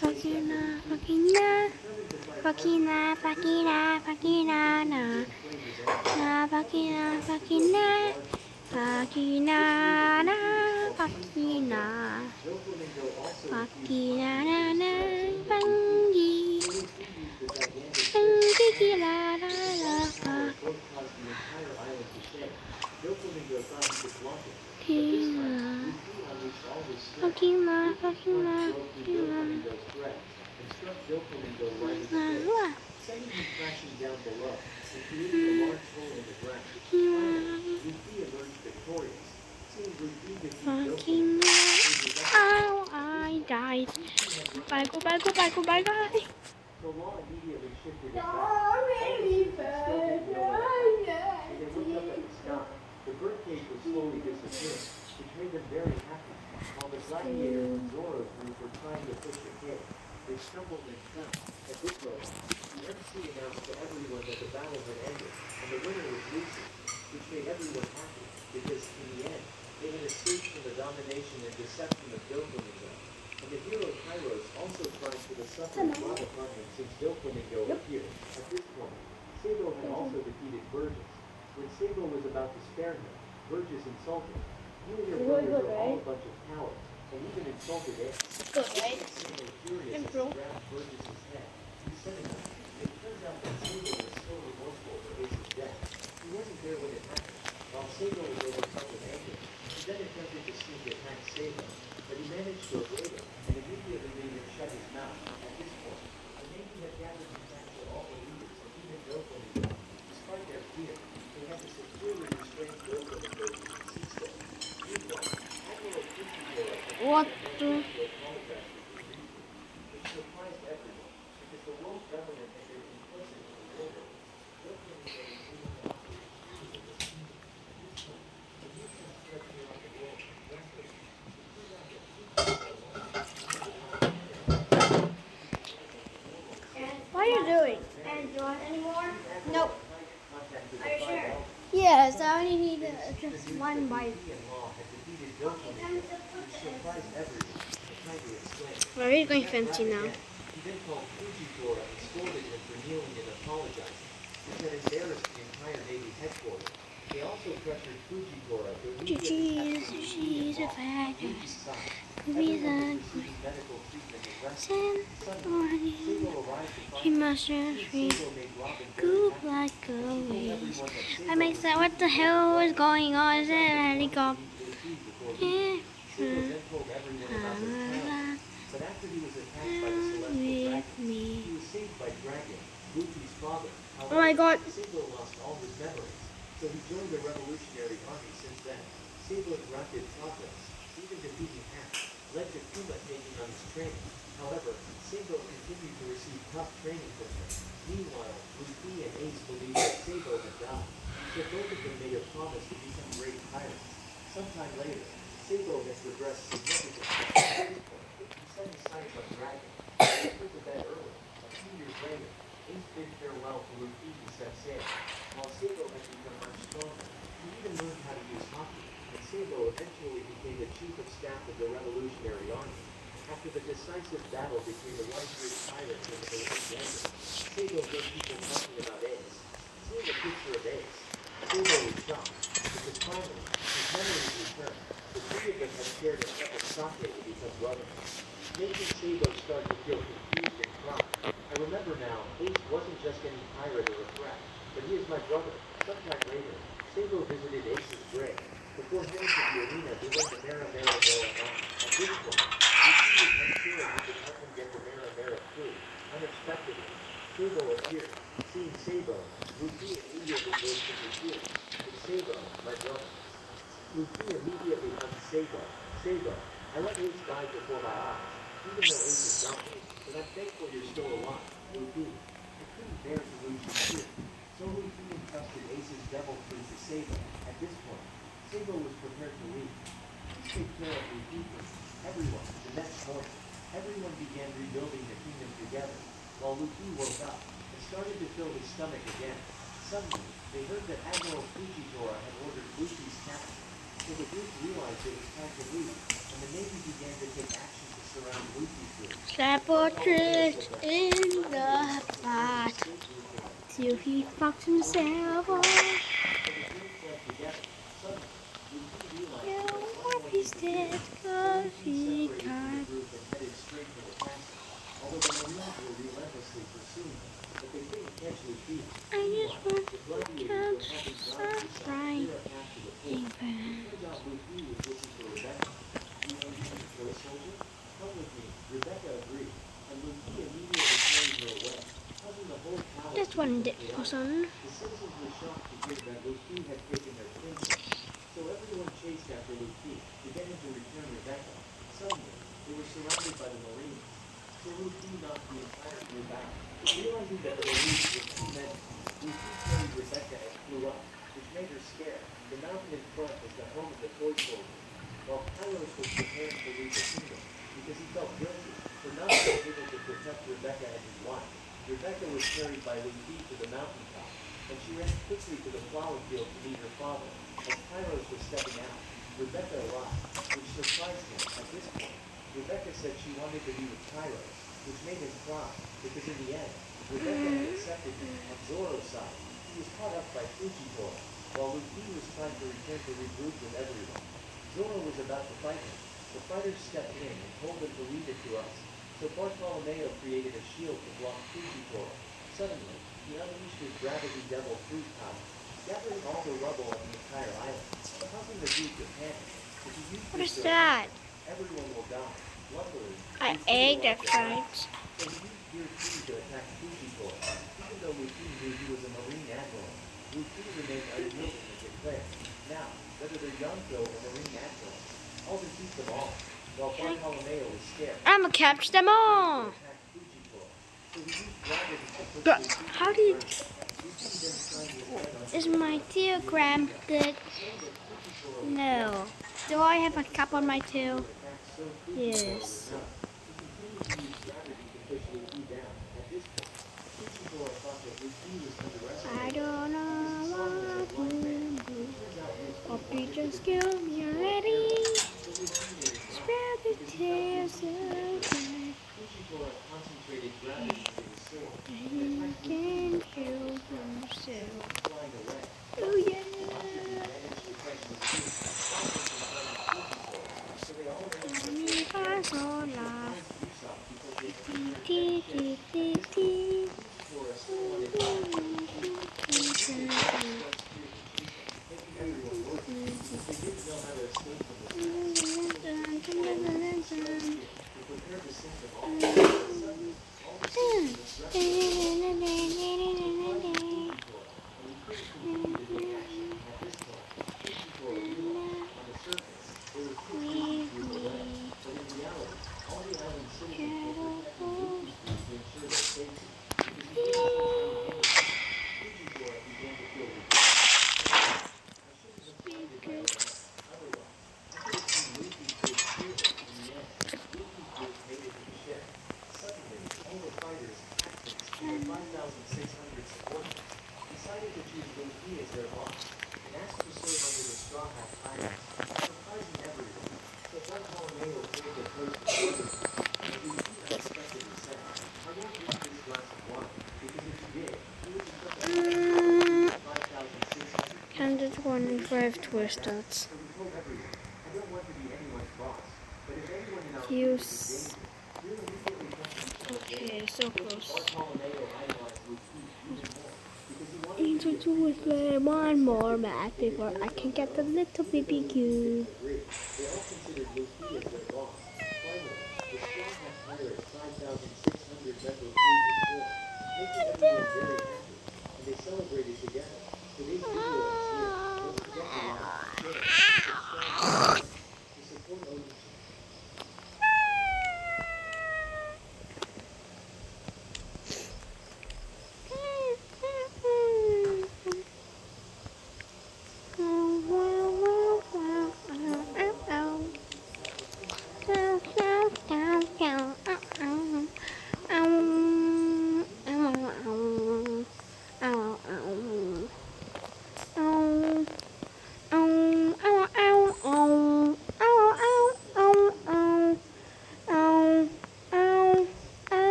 Fakina, Fakina. Fakina, Fakina, Fakina, na. Na, Fakina, Fakina. Fakina, na. Fakina. Fakina, na, na. Bangi. Bangi, la, la, la, la. Fakina, Fakina, Fakina. Sending him crashing down below and creating a large hole in the ground. Finally, Luffy emerged victorious. Seeing Luffy defeat Fakina. Ow, I died. Goodbye, goodbye, goodbye, goodbye, bye. The Law immediately shifted his back. All the citizens still didn't know what happened. As they looked up at the sky, the birdcage was slowly disappearing, which made them very happy, while the gladiators and Zoro's group were trying to push the cave. They stumbled and fell. At this moment, the MC announced to everyone that the battle had ended, and the winner was Lucy, which made everyone happy, because in the end, they had escaped from the domination and deception of Doflamingo. And the hero Kairos also cried for the suffering love upon him since Doflamingo appeared. At this point, Sabo had also defeated Burgess. When Sabo was about to spare him, Burgess insulted him. You and your brothers are all a bunch of cowards, and even insulted Ace. Good, right? Sabo furious as he grabbed Burgess's head. He said enough. It turns out that Sabo was still remorseful for Ace's death. He wasn't there when it happened. While Sabo was overcome with anger, he then attempted to sneak attack Sabo, but he managed to avoid it and immediately made him shut his mouth. At this point, the Navy had gathered to capture all the leaders and even Doflamingo. Despite their fear, they had to securely restrain Doflamingo to the seastead. Meanwhile, Admiral Kuchihiro What the? apologized for the reason, which surprised everyone because the world government had been complicit in the order. Doflamingo was able to operate freely in this kingdom. At this point, the news had spread throughout the world rapidly. It turned out that What are you doing? And do you want any more? Nope. contacted Are you the sure? Yes, I only need just one bite. Luffy and Law had defeated Doflamingo, which surprised everyone and tried to explain. We're really going fancy now. He then called Fujitora and scolded him for kneeling and apologizing, which had embarrassed the entire Navy headquarters. They also also pressured Fujitora to immediately She's a Luffy's fabulous. son. Everyone Everyone was receiving medical treatment and rescue. send Suddenly, morning. Sabo arrived to She find must He have and free. Sabo made Robin very Good happy. like And she told always. everyone that Sabo I makes was that. What the Luffy's hell older is brother. going on? Is It it turned a out that he wanted helicopter? to meet Luffy before leaving. Sabo then told everyone about their childhood. But after he was attacked by the Celestial With Dragons, me. he was saved by Dragon, Luffy's father. Oh my God. Sabo lost all his memories, so he joined the Revolutionary Army since then. Sabo's rapid progress, even defeating Ash, led to Kuma taking on his training. However, Sabo continued to receive tough training from him. Meanwhile, Luffy and Ace believed that Sabo had died, so both of them made a promise to become great pirates. Sometime later, Sabo had progressed significantly. At this point, he set his sights on Dragon. He put to bed early. A few years later, Ace bid farewell to Luffy and set sail. While Sabo had become much stronger, he even learned how to use hockey, and Sabo eventually became the chief of staff of the Revolutionary Army. After the decisive battle between the White Ridge Pirates and the Marine Bandits, Sabo heard people talking about Ace. Seeing a picture of Ace, Sabo was shocked, because finally, his memories returned. The three of them had shared a cup of sake to become brothers. Making Sabo start to feel confused and cry. I remember now, Ace wasn't just any pirate or a threat, but he is my brother. Sometime later, Sabo visited Ace's grave. Before heading to the arena, he went to Mera Mera Mera Mountain. At this point, Luffy was unsure if he could help him get the Mera Mera free. Unexpectedly, Sabo appeared. Seeing Sabo, Luffy immediately burst into tears. It's Sabo, my brother. Luffy immediately hugged Sabo. Sabo, I let Ace die before my eyes, even though Ace is gone. But I'm thankful you're still alive, Luffy. I couldn't bear to lose you too. So Luffy entrusted Ace's devil fruit to Sabo. At this point, Sabo was prepared to leave. Please take care of Luffy first. Everyone, the next morning, everyone began rebuilding the kingdom together. While Luffy woke up and started to feel his stomach again, suddenly they heard that Admiral Fujitora had ordered Luffy's capture. So the group realized it was time to leave, and the Navy began to take action to surround Luffy's group. Slap portrait in the pot till he fucks himself off. Yeah, what he's dead cause he can't. I just want to catch some frying pan. That's one dip for son. The citizens were shocked to hear that Luffy had taken their kingdom. So everyone chased after Luffy, beginning to return Rebecca. Suddenly, they were surrounded by the Marines. So Luffy knocked the entire group out. Realizing that the Marines were too many, Luffy carried Rebecca and flew up, which made her scared. The mountain in front was the home of the toy soldiers, while Kairos was preparing to leave the kingdom, because he felt guilty for not being able to protect Rebecca and his wife. Rebecca was carried by Luffy to the mountaintop, and she ran quickly to the flower field to meet her father. As Kairos was stepping out, Rebecca arrived, which surprised him. At this point, Rebecca said she wanted to be with Kairos, which made him cry, because in the end, Rebecca had accepted him. On Zoro's side, he was caught up by Fujitora, while Luffy was trying to return to regroup with everyone. Zoro was about to fight him. The fighters stepped in and told him to leave it to us. So Bartolomeo created a shield to block Fujitora. Suddenly, he unleashed his Gravity Devil fruit power, gathering all the rubble on the entire island, causing the group to panic. If you use What this is that? everyone will die. Luckily, I Luffy ate that walked away. fight. So he used Gear 2 to attack Fujitora. Even though Luffy knew he was a Marine Admiral, Luffy remained unyielding and declared, now, whether they're Yonko or Marine Admiral, I'll defeat them all. While Bartolomeo was scared, I'ma catch them all. attacked Fujitora. So he used gravity to push But Luffy how to did the earth. Luffy then signed his head on is my telegram good? No. Do I have a cup on my tail? Yes. I don't know what to do. Hope you just kill me already. Spread the tears away. He can kill himself. Oh yeah. surface, there were 15 group away, but in reality, all the island citizens were protecting Luffy's group to ensure their safety, because he didn't trust them anyway. Fujitora began to feel regret. I shouldn't have fighted right away. Otherwise, I could have seen Luffy's group clear it. In the end, Luffy's group made it to the ship. Suddenly, all the fighters, captains, and their 5,600 supporters decided to choose Luffy as their boss and asked to serve under the Straw Hat Pirates, surprising everyone. But one Colonel pulled the toast to order, and Luffy unexpectedly said, "I won't drink this glass of water, because if you did, you would become the 5,600 Candid 1 5 twist dots. So we told everyone, I don't want to be anyone's boss, but if anyone in our Use. group is in danger, we'll immediately come to each other's aid." Okay, so close. Bartolomeo idolized Luffy even more, because he wanted Need to to be do with one more map before I can get the little baby cube. agree. They all considered Luffy as their boss. Finally, the Straw Hat Pirates' 5,600 member fleet was formed, making everyone very happy, and they celebrated together. Today's video ends here. Don't forget to like, share, subscribe, to support Ocean.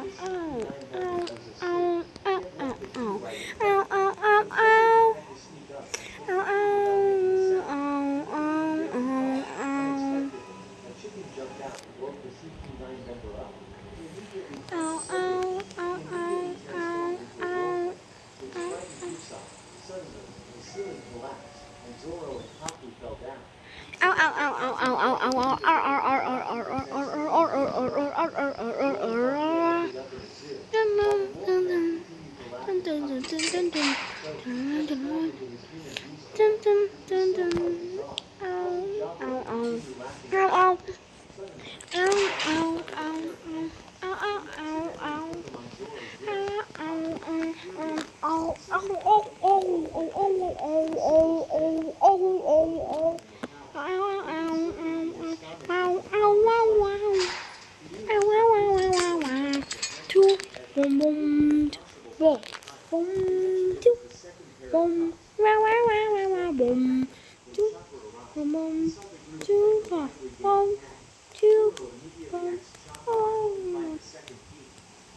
A chicken jumped out and woke the CP9 member up. He immediately transformed into a whirlwind, which frightened Usopp. Suddenly, the ceiling collapsed, and Zoro and Kaku fell down. Two, boom, boom, boom, boom, two, boom, wow, wow, wow, wow, wow, boom, two, boom, boom, two, boom, boom, two, boom, oh.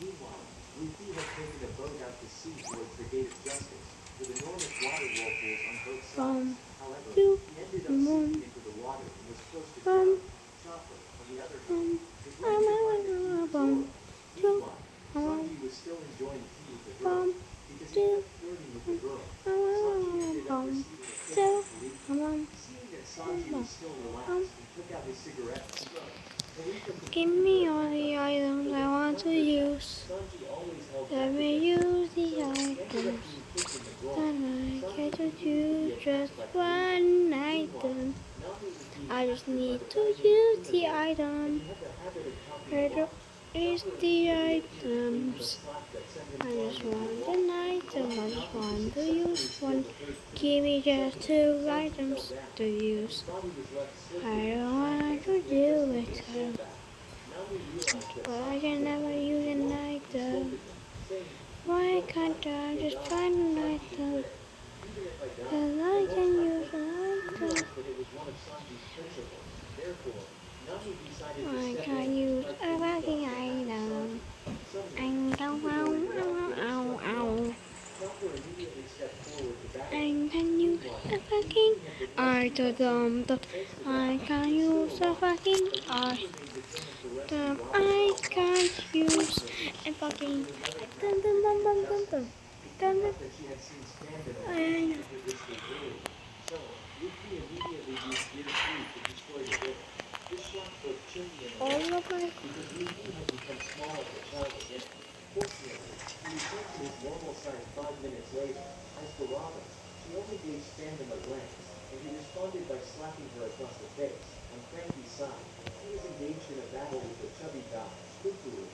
Meanwhile, Luffy had taken a boat out to sea towards the Gate of Justice, with enormous water whirlpools on both sides. However, Two, he ended up boom, sinking into the water and was close to boom, drowning. Chopper, on the other hand, was ready to find a key to Zoro. Meanwhile, Sanji was still enjoying tea with the girl, because he kept flirting with the girl. Sanji ended up receiving a kiss from Kalika. Seeing that Sanji was still relaxed, he took out his cigarette and smoked. Kalika Give me all the items I want to use. Sanji always held Let back me use the items being kicked in the that door. I get to choose just one item. I just need to use the item. Where is the items? I just want an item. I just want to use one. Give me just two items to use. I don't want to do it. But I can never use an item. Why can't I just find an item? 'Cause I can use an item. I can use a fucking item. Ow. I can use a fucking item. I can use a fucking item. I can't use a fucking item. I all of my Fortunately, he returned to his normal size 5 minutes later. As for Robin, she only gave Spandam a glance, and he responded by slapping her across the face. On Cranky's side, he was engaged in a battle with the chubby guy, Kukuru.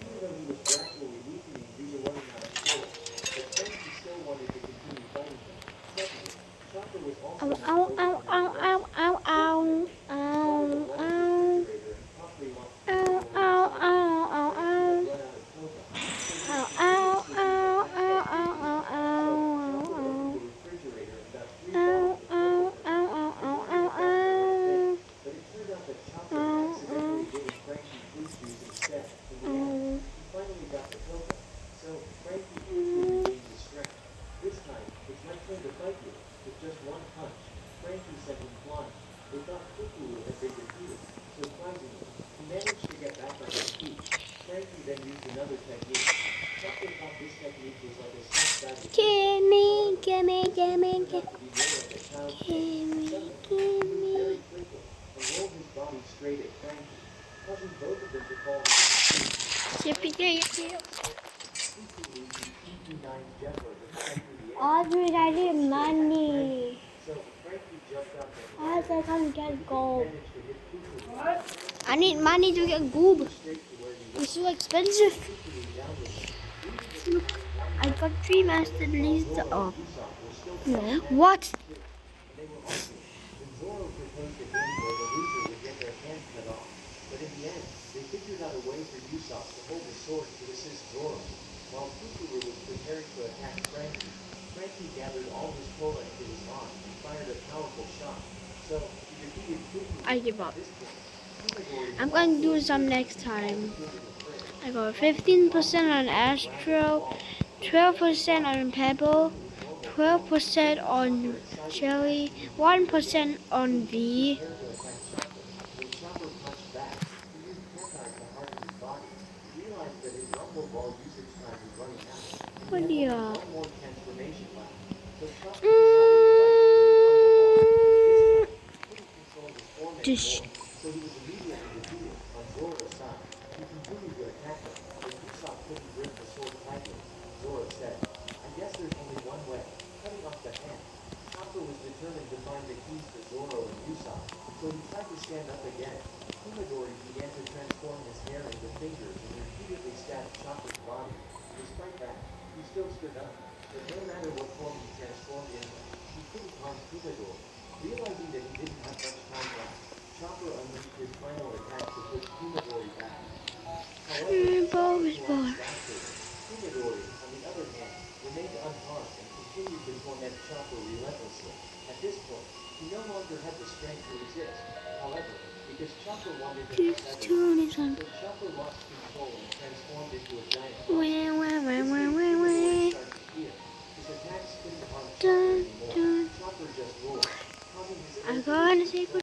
Even though he was gradually weakening due to running out of fuel, but Cranky still wanted to continue fighting him. Suddenly, Chopper was also ow. refrigerator and promptly locked Frankie then used another technique. Chopper thought this technique was like a self-guided Gimme. to be more like a child's play. Suddenly, he moved very quickly and rolled his body straight at Frankie, causing both of them to fall into the sea. Kukuru used CP9 Jetler to fly through the air. All I need money. So Frankie jumped up and I can't get gold. managed to hit Kukuru I need money to get gold. straight to where he It's so expensive. Kukuru down the Look, I got 3 master leads. Oh, Usopp were still no. What? they were arguing. Then Zoro proposed a game where the loser would get their hand cut off. But in the end, they figured out a way for Usopp to hold the sword to assist Zoro. While Kukuru was preparing to attack Frankie, Frankie gathered all his cola into his arm and fired a powerful shot. So he defeated Kukuru. I give up. At this point, Itadori I'm going to do some next time. was in the fray. I got 15% on Astro, 12% on Pebble, 12% on Jelly, 1% on V. When Chopper punched back, he used peptides to harden his body. He realized that his Rumble Ball usage time was running out, and he had only one more transformation left. So Chopper decided to bite the third Rumble Ball. This time, he couldn't control his form Dish. anymore, so he was immediately defeated on Zoro's side. He continued to attack him, but Usopp couldn't grip the sword tightly. Zoro said, "I guess there's only one way, cutting off the hand." Chopper was determined to find the keys to Zoro and Usopp, so he tried to stand up again. Kumadori began to transform his hair into fingers and repeatedly stabbed Chopper's body. Despite that, he still stood up, but no matter what form he transformed into, he couldn't harm Kumadori. Realizing that he didn't have much time left, Chopper unleashed his final attack to push Kumadori back. However, Chopper's last backfired. Kumadori, on the other hand, remained unharmed and continued to torment Chopper relentlessly. At this point, he no longer had the strength to resist. However, because Chopper wanted to This protect tune is himself, on. so Chopper lost control and transformed into a giant Wah, wah, wah, This wah, gave wah, Kumadori wah.